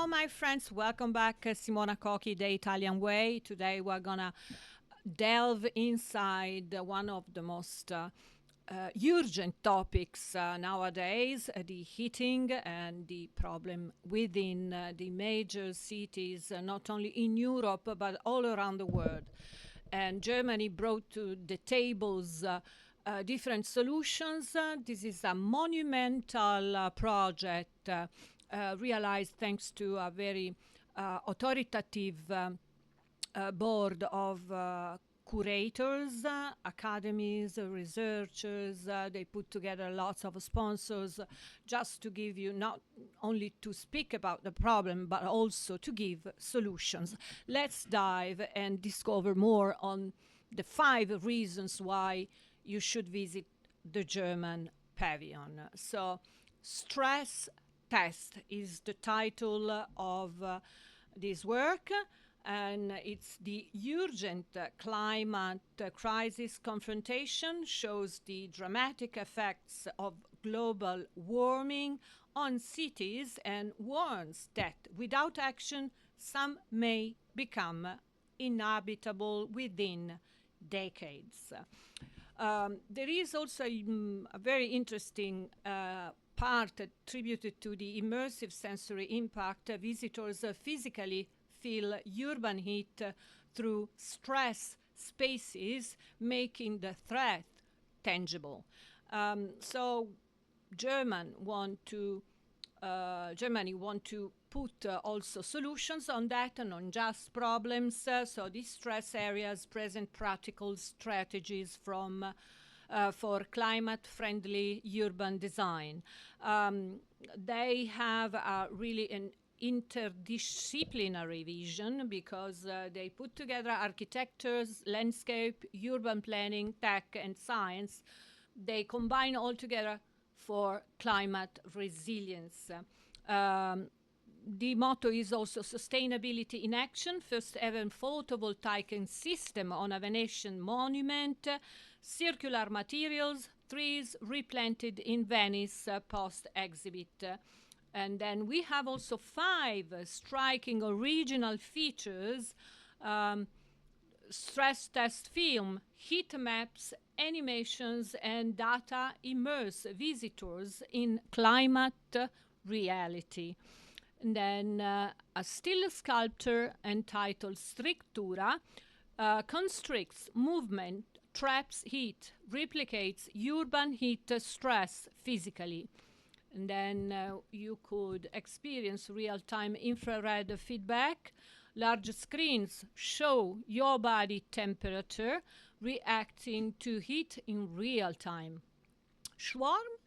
Hello, my friends. Welcome back. Simona Cochi, The Italian Way. Today we're going to delve inside one of the most urgent topics nowadays, the heating and the problem within the major cities, not only in Europe, but all around the world. And Germany brought to the tables different solutions. This is a monumental project realized thanks to a very authoritative board of curators, academies, researchers. They put together lots of sponsors just to give you, not only to speak about the problem, but also to give solutions. Let's dive and discover more on the 5 reasons why you should visit the German pavilion. So, Stress Test is the title of this work, and it's the urgent climate crisis confrontation, shows the dramatic effects of global warming on cities, and warns that without action, some may become inhabitable within decades. There is also a very interesting part attributed to the immersive sensory impact. Visitors physically feel urban heat through stress spaces, making the threat tangible. So Germany want to put also solutions on that and on just problems. So these stress areas present practical strategies for climate-friendly urban design. They have really an interdisciplinary vision because they put together architectures, landscape, urban planning, tech, and science. They combine all together for climate resilience. The motto is also sustainability in action. First ever photovoltaic system on a Venetian monument, circular materials, trees replanted in Venice post-exhibit. And then we have also 5 striking original features: stress test film, heat maps, animations, and data immerse visitors in climate reality. And then a still sculpture entitled Strictura constricts movement, traps heat, replicates urban heat stress physically. And then you could experience real-time infrared feedback. Large screens show your body temperature reacting to heat in real time. Schwarm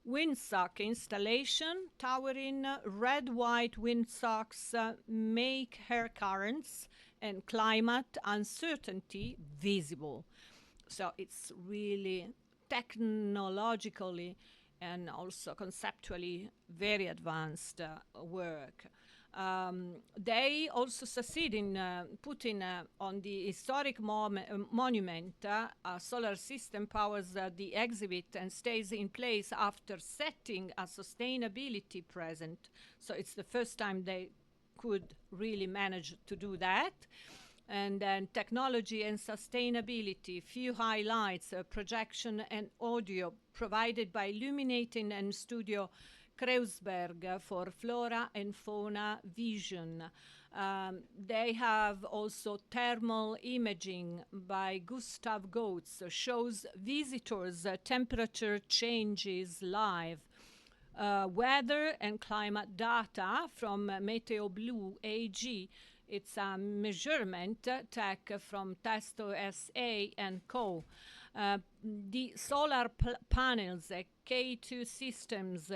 windsock installation, towering red-white windsocks make air currents and climate uncertainty visible. So it's really technologically and also conceptually very advanced work. They also succeed in putting on the historic monument a solar system powers the exhibit and stays in place after setting a sustainability present. So it's the first time they could really manage to do that. And then technology and sustainability, few highlights, projection and audio provided by Illuminating and Studio Kreuzberg for flora and fauna vision. They have also thermal imaging by Gustav Goetz, shows visitors temperature changes live. Weather and climate data from Meteo Blue AG. It's a measurement tech from Testo SA and Co. The solar panels, K2 systems,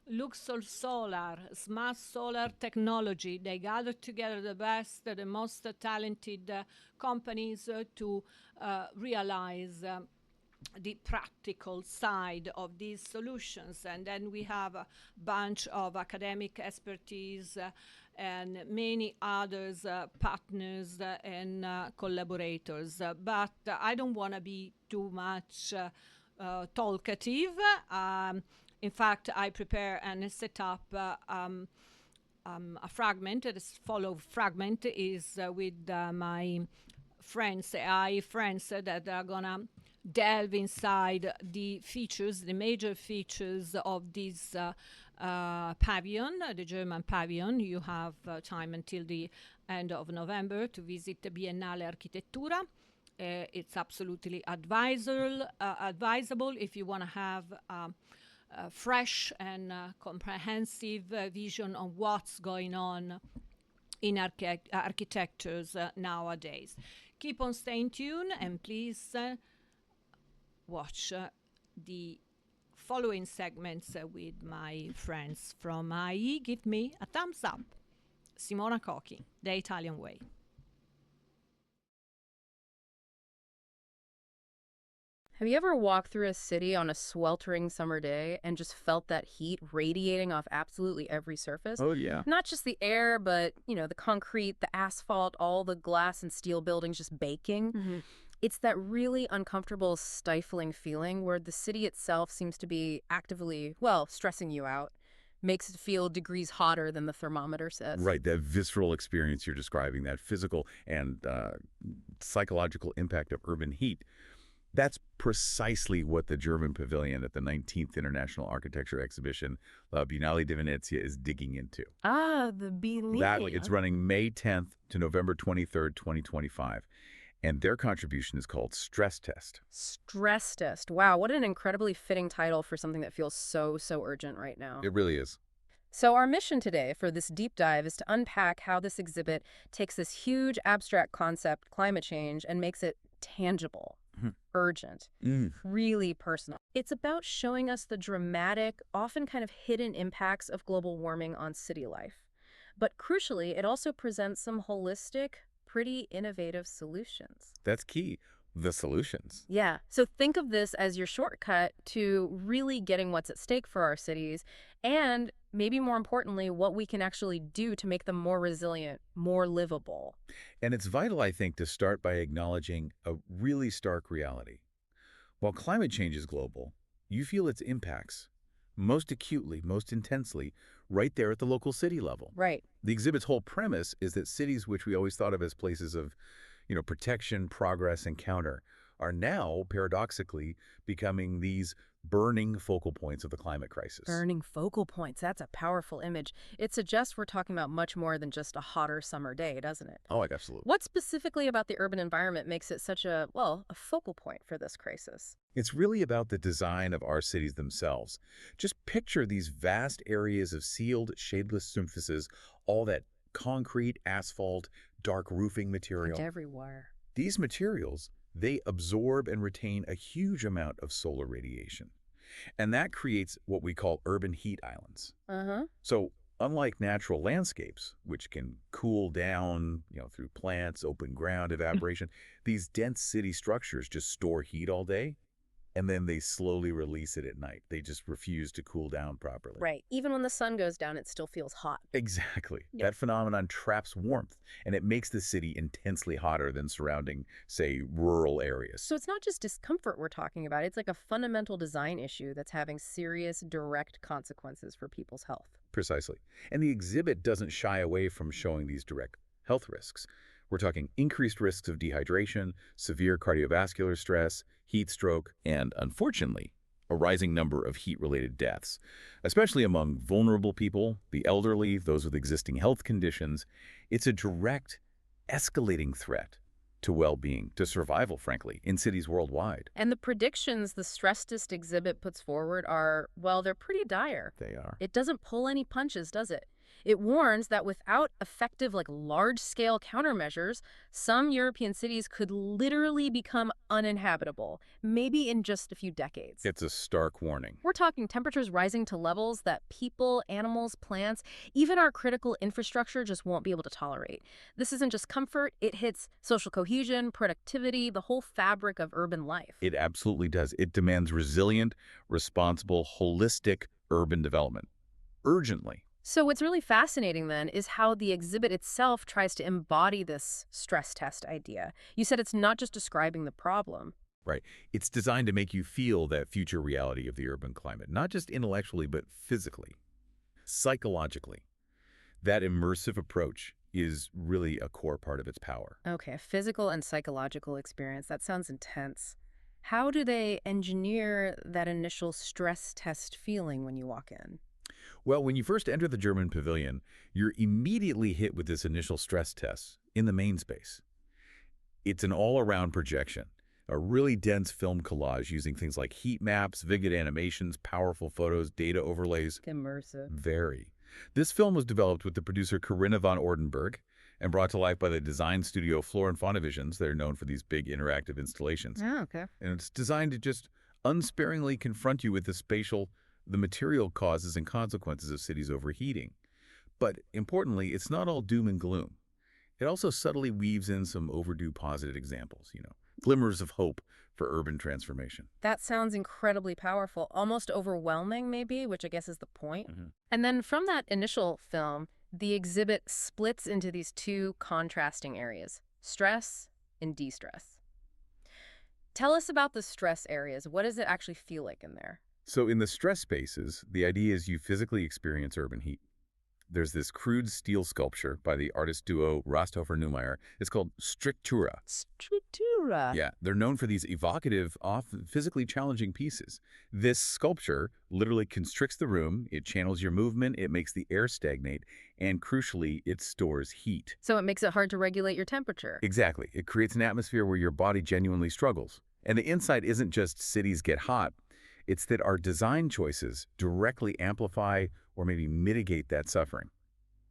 Luxor Solar, Smart Solar Technology. They gathered together the best, the most talented companies to realize the practical side of these solutions. And then we have a bunch of academic expertise and many others, partners and collaborators. But I don't want to be too much talkative. In fact, I prepare and set up a fragment. This follow fragment is with my friends, AI friends, that are gonna delve inside the features, the major features of this pavilion, the German pavilion. You have time until the end of November to visit the Biennale Architettura. It's absolutely advisable if you want to have fresh and comprehensive vision on what's going on in architectures nowadays. Keep on staying tuned, and please watch the following segments with my friends from IE. Give me a thumbs up. Simona Cochi, The Italian Way. Have you ever walked through a city on a sweltering summer day and just felt that heat radiating off absolutely every surface? Oh, yeah. Not just the air, but, the concrete, the asphalt, all the glass and steel buildings just baking. It's that really uncomfortable, stifling feeling where the city itself seems to be actively, stressing you out. Makes it feel degrees hotter than the thermometer says. Right, that visceral experience you're describing, that physical and psychological impact of urban heat. That's precisely what the German pavilion at the 19th International Architecture Exhibition, La Biennale di Venezia, is digging into. Ah, the Biennale. It's running May 10th to November 23rd, 2025. And their contribution is called STRESSTEST. STRESSTEST. Wow, what an incredibly fitting title for something that feels so urgent right now. It really is. So our mission today for this deep dive is to unpack how this exhibit takes this huge abstract concept, climate change, and makes it tangible, urgent, really personal. It's about showing us the dramatic, often kind of hidden impacts of global warming on city life. But crucially, it also presents some holistic, pretty innovative solutions. That's key. The solutions. Yeah. So think of this as your shortcut to really getting what's at stake for our cities, and maybe more importantly, what we can actually do to make them more resilient, more livable. And it's vital, I think, to start by acknowledging a really stark reality. While climate change is global, you feel its impacts most acutely, most intensely, right there at the local city level. Right. The exhibit's whole premise is that cities, which we always thought of as places of protection, progress, and counter, are now, paradoxically, becoming these burning focal points of the climate crisis. Burning focal points. That's a powerful image. It suggests we're talking about much more than just a hotter summer day, doesn't it? Oh, absolutely. What specifically about the urban environment makes it such a focal point for this crisis? It's really about the design of our cities themselves. Just picture these vast areas of sealed, shadeless surfaces, all that concrete, asphalt, dark roofing material. And everywhere. These materials, they absorb and retain a huge amount of solar radiation. And that creates what we call urban heat islands. So unlike natural landscapes, which can cool down, through plants, open ground, evaporation, these dense city structures just store heat all day, and then they slowly release it at night. They just refuse to cool down properly. Right. Even when the sun goes down, it still feels hot. Exactly. Yeah. That phenomenon traps warmth, and it makes the city intensely hotter than surrounding, say, rural areas. So it's not just discomfort we're talking about. It's like a fundamental design issue that's having serious, direct consequences for people's health. Precisely. And the exhibit doesn't shy away from showing these direct health risks. We're talking increased risks of dehydration, severe cardiovascular stress, heat stroke, and, unfortunately, a rising number of heat-related deaths, especially among vulnerable people, the elderly, those with existing health conditions. It's a direct, escalating threat to well-being, to survival, frankly, in cities worldwide. And the predictions the STRESSTEST exhibit puts forward are, they're pretty dire. They are. It doesn't pull any punches, does it? It warns that without effective, large-scale countermeasures, some European cities could literally become uninhabitable, maybe in just a few decades. It's a stark warning. We're talking temperatures rising to levels that people, animals, plants, even our critical infrastructure just won't be able to tolerate. This isn't just comfort, it hits social cohesion, productivity, the whole fabric of urban life. It absolutely does. It demands resilient, responsible, holistic urban development. Urgently. So what's really fascinating then is how the exhibit itself tries to embody this stress test idea. You said it's not just describing the problem. Right. It's designed to make you feel that future reality of the urban climate, not just intellectually, but physically, psychologically. That immersive approach is really a core part of its power. Okay, physical and psychological experience. That sounds intense. How do they engineer that initial stress test feeling when you walk in? Well, when you first enter the German pavilion, you're immediately hit with this initial stress test in the main space. It's an all-around projection, a really dense film collage using things like heat maps, vivid animations, powerful photos, data overlays. Immersive. Very. This film was developed with the producer Corinna von Ordenberg and brought to life by the design studio Floor and Fauna Visions. They're known for these big interactive installations. Oh, okay. And it's designed to just unsparingly confront you with the material causes and consequences of cities overheating. But importantly, it's not all doom and gloom. It also subtly weaves in some overdue positive examples, glimmers of hope for urban transformation. That sounds incredibly powerful, almost overwhelming maybe, which I guess is the point. Mm-hmm. And then from that initial film, the exhibit splits into these two contrasting areas, stress and de-stress. Tell us about the stress areas. What does it actually feel like in there? So in the stress spaces, the idea is you physically experience urban heat. There's this crude steel sculpture by the artist duo Rosthofer-Neumayer. It's called Strictura. Strictura. Yeah, they're known for these evocative, often physically challenging pieces. This sculpture literally constricts the room, it channels your movement, it makes the air stagnate, and crucially, it stores heat. So it makes it hard to regulate your temperature. Exactly. It creates an atmosphere where your body genuinely struggles. And the insight isn't just cities get hot, it's that our design choices directly amplify or maybe mitigate that suffering.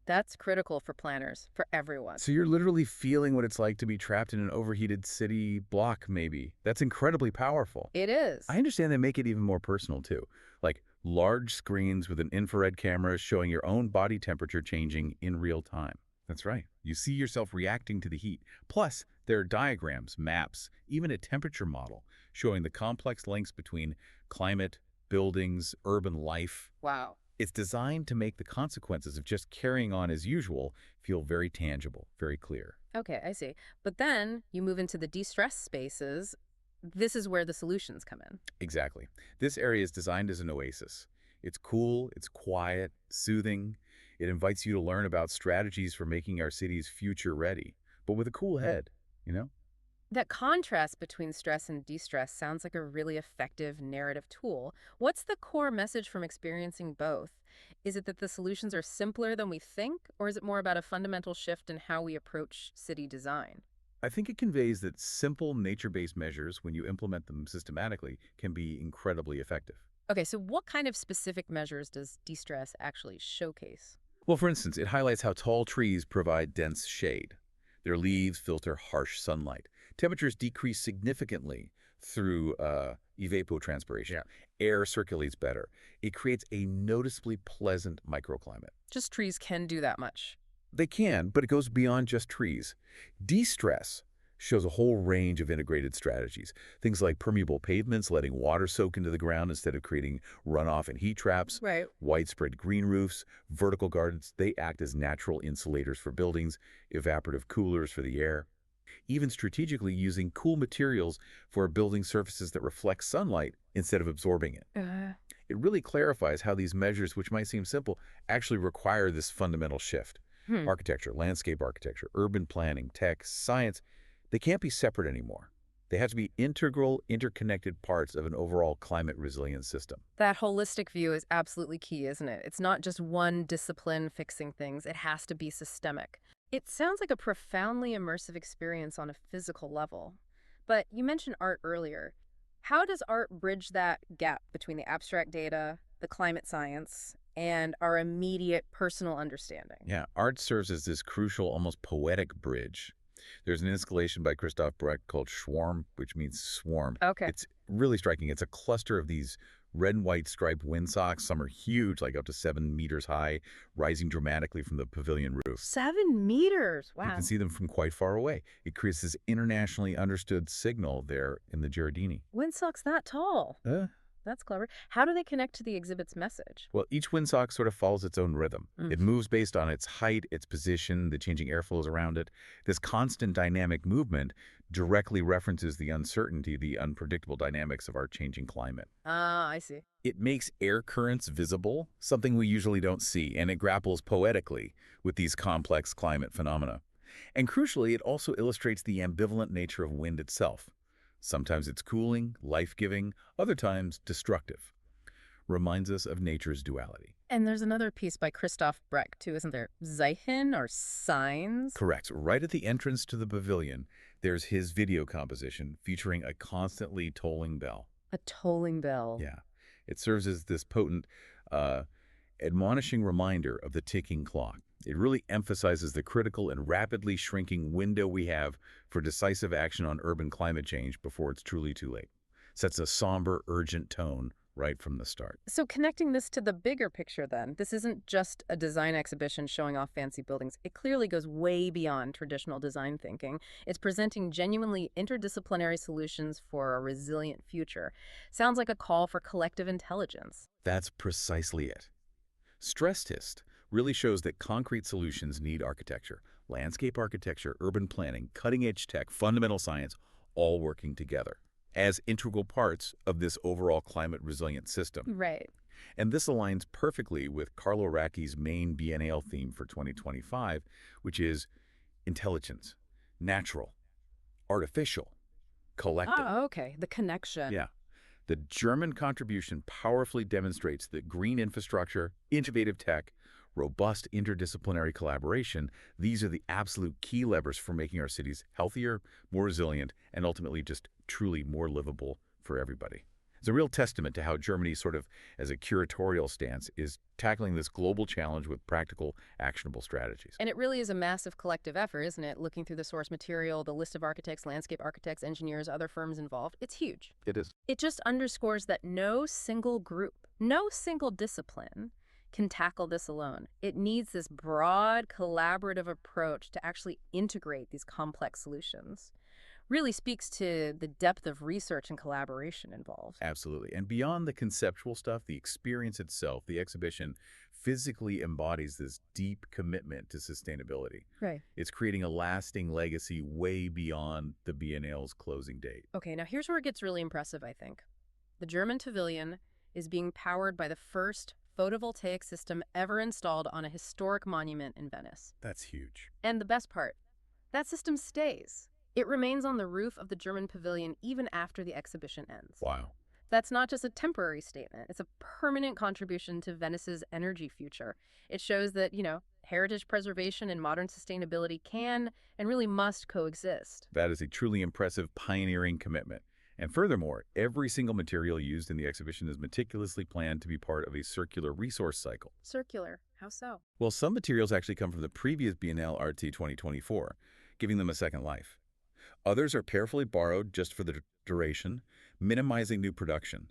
That's critical for planners, for everyone. So you're literally feeling what it's like to be trapped in an overheated city block, maybe. That's incredibly powerful. It is. I understand they make it even more personal, too. Like large screens with an infrared camera showing your own body temperature changing in real time. That's right. You see yourself reacting to the heat. Plus, there are diagrams, maps, even a temperature model showing the complex links between climate, buildings, urban life. Wow. It's designed to make the consequences of just carrying on as usual feel very tangible, very clear. Okay, I see. But then you move into the de-stress spaces. This is where the solutions come in. Exactly. This area is designed as an oasis. It's cool, it's quiet, soothing. It invites you to learn about strategies for making our cities future ready, but with a cool head, That contrast between stress and de-stress sounds like a really effective narrative tool. What's the core message from experiencing both? Is it that the solutions are simpler than we think, or is it more about a fundamental shift in how we approach city design? I think it conveys that simple nature-based measures, when you implement them systematically, can be incredibly effective. Okay, so what kind of specific measures does de-stress actually showcase? Well, for instance, it highlights how tall trees provide dense shade. Their leaves filter harsh sunlight. Temperatures decrease significantly through evapotranspiration. Yeah. Air circulates better. It creates a noticeably pleasant microclimate. Just trees can do that much. They can, but it goes beyond just trees. De-stress shows a whole range of integrated strategies. Things like permeable pavements, letting water soak into the ground instead of creating runoff and heat traps. Right. Widespread green roofs, vertical gardens, they act as natural insulators for buildings, evaporative coolers for the air. Even strategically using cool materials for building surfaces that reflect sunlight instead of absorbing it. It really clarifies how these measures, which might seem simple, actually require this fundamental shift. Architecture, landscape architecture, urban planning, tech, science, they can't be separate anymore. They have to be integral, interconnected parts of an overall climate resilient system. That holistic view is absolutely key, isn't it? It's not just one discipline fixing things. It has to be systemic. It sounds like a profoundly immersive experience on a physical level. But you mentioned art earlier. How does art bridge that gap between the abstract data, the climate science, and our immediate personal understanding? Yeah, art serves as this crucial, almost poetic bridge. There's an installation by Christoph Brecht called Schwarm, which means swarm. Okay. It's really striking. It's a cluster of these red and white striped windsocks. Some are huge, like up to 7 meters high, rising dramatically from the pavilion roof. 7 meters? Wow. You can see them from quite far away. It creates this internationally understood signal there in the Giardini. Windsocks that tall? That's clever. How do they connect to the exhibit's message? Well, each windsock sort of follows its own rhythm. It moves based on its height, its position, the changing airflows around it. This constant dynamic movement directly references the uncertainty, the unpredictable dynamics of our changing climate. Ah, I see. It makes air currents visible, something we usually don't see, and it grapples poetically with these complex climate phenomena. And crucially, it also illustrates the ambivalent nature of wind itself. Sometimes it's cooling, life-giving, other times destructive. Reminds us of nature's duality. And there's another piece by Christoph Brecht, too, isn't there? Zeichen or signs? Correct. Right at the entrance to the pavilion, there's his video composition featuring a constantly tolling bell. A tolling bell. Yeah. It serves as this potent, admonishing reminder of the ticking clock. It really emphasizes the critical and rapidly shrinking window we have for decisive action on urban climate change before it's truly too late. Sets a somber, urgent tone right from the start. So connecting this to the bigger picture then, this isn't just a design exhibition showing off fancy buildings. It clearly goes way beyond traditional design thinking. It's presenting genuinely interdisciplinary solutions for a resilient future. Sounds like a call for collective intelligence. That's precisely it. STRESSTEST really shows that concrete solutions need architecture, landscape architecture, urban planning, cutting-edge tech, fundamental science, all working together as integral parts of this overall climate-resilient system. Right. And this aligns perfectly with Carlo Racchi's main Biennale theme for 2025, which is intelligence, natural, artificial, collective. Oh, okay. The connection. Yeah. The German contribution powerfully demonstrates that green infrastructure, innovative tech, robust interdisciplinary collaboration, these are the absolute key levers for making our cities healthier, more resilient, and ultimately just truly more livable for everybody. It's a real testament to how Germany, sort of as a curatorial stance, is tackling this global challenge with practical, actionable strategies. And it really is a massive collective effort, isn't it? Looking through the source material, the list of architects, landscape architects, engineers, other firms involved, it's huge. It is. It just underscores that no single group, no single discipline can tackle this alone. It needs this broad, collaborative approach to actually integrate these complex solutions. Really speaks to the depth of research and collaboration involved. Absolutely. And beyond the conceptual stuff, the experience itself, the exhibition physically embodies this deep commitment to sustainability. Right. It's creating a lasting legacy way beyond the Biennale's closing date. Okay, now here's where it gets really impressive, I think. The German pavilion is being powered by the first photovoltaic system ever installed on a historic monument in Venice. That's huge. And the best part, that system stays. It remains on the roof of the German pavilion even after the exhibition ends. Wow. That's not just a temporary statement. It's a permanent contribution to Venice's energy future. It shows that, heritage preservation and modern sustainability can and really must coexist. That is a truly impressive pioneering commitment. And furthermore, every single material used in the exhibition is meticulously planned to be part of a circular resource cycle. Circular? How so? Well, some materials actually come from the previous Biennale RT 2024, giving them a second life. Others are carefully borrowed just for the duration, minimizing new production.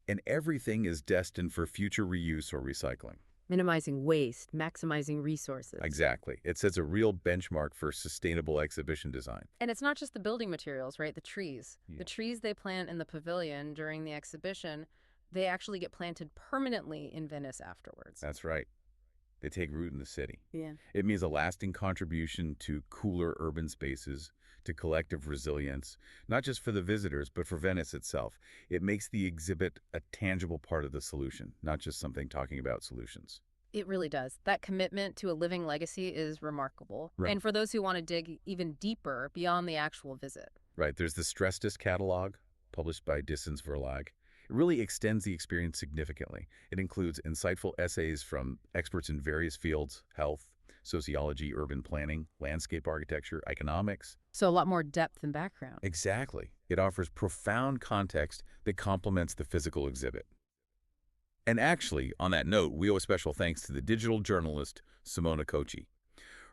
And everything is destined for future reuse or recycling. Minimizing waste, maximizing resources. Exactly. It sets a real benchmark for sustainable exhibition design. And it's not just the building materials, right? The trees. Yeah. The trees they plant in the pavilion during the exhibition, they actually get planted permanently in Venice afterwards. That's right. They take root in the city. Yeah. It means a lasting contribution to cooler urban spaces, to collective resilience, not just for the visitors, but for Venice itself. It makes the exhibit a tangible part of the solution, not just something talking about solutions. It really does. That commitment to a living legacy is remarkable. Right. And for those who want to dig even deeper beyond the actual visit. Right. There's the STRESSTEST catalog, published by Dissens Verlag. It really extends the experience significantly. It includes insightful essays from experts in various fields: health, sociology, urban planning, landscape architecture, economics. So a lot more depth and background. Exactly. It offers profound context that complements the physical exhibit. And actually, on that note, we owe a special thanks to the digital journalist Simona Cochi.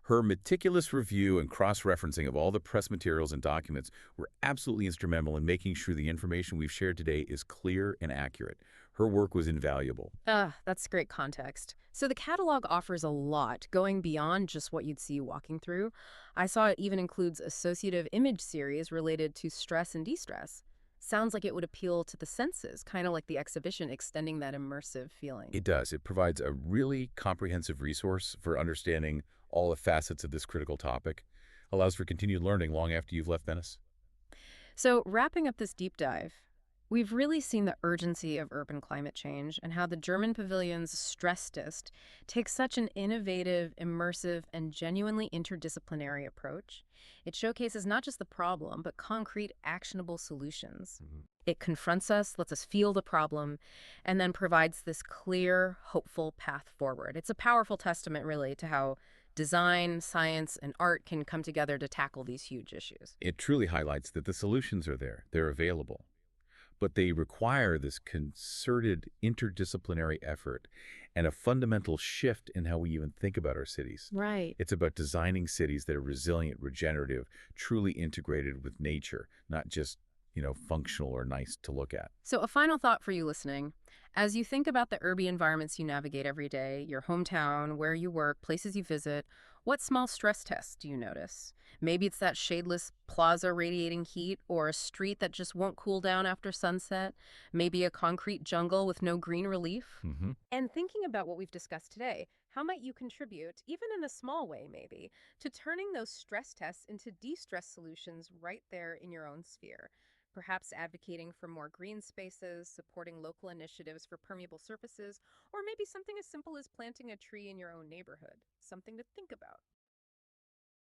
Her meticulous review and cross-referencing of all the press materials and documents were absolutely instrumental in making sure the information we've shared today is clear and accurate. Her work was invaluable. That's great context. So the catalog offers a lot, going beyond just what you'd see walking through. I saw it even includes associative image series related to stress and de-stress. Sounds like it would appeal to the senses, kind of like the exhibition extending that immersive feeling. It does. It provides a really comprehensive resource for understanding all the facets of this critical topic, allows for continued learning long after you've left Venice. So, wrapping up this deep dive, we've really seen the urgency of urban climate change and how the German pavilion's STRESSTEST takes such an innovative, immersive, and genuinely interdisciplinary approach. It showcases not just the problem, but concrete, actionable solutions. It confronts us, lets us feel the problem, and then provides this clear, hopeful path forward. It's a powerful testament, really, to how design, science, and art can come together to tackle these huge issues. It truly highlights that the solutions are there. They're available. But they require this concerted interdisciplinary effort and a fundamental shift in how we even think about our cities. Right. It's about designing cities that are resilient, regenerative, truly integrated with nature, not just, functional or nice to look at. So a final thought for you listening. As you think about the urban environments you navigate every day, your hometown, where you work, places you visit, what small stress tests do you notice? Maybe it's that shadeless plaza radiating heat, or a street that just won't cool down after sunset. Maybe a concrete jungle with no green relief. And thinking about what we've discussed today, how might you contribute, even in a small way maybe, to turning those stress tests into de-stress solutions right there in your own sphere? Perhaps advocating for more green spaces, supporting local initiatives for permeable surfaces, or maybe something as simple as planting a tree in your own neighborhood. Something to think about.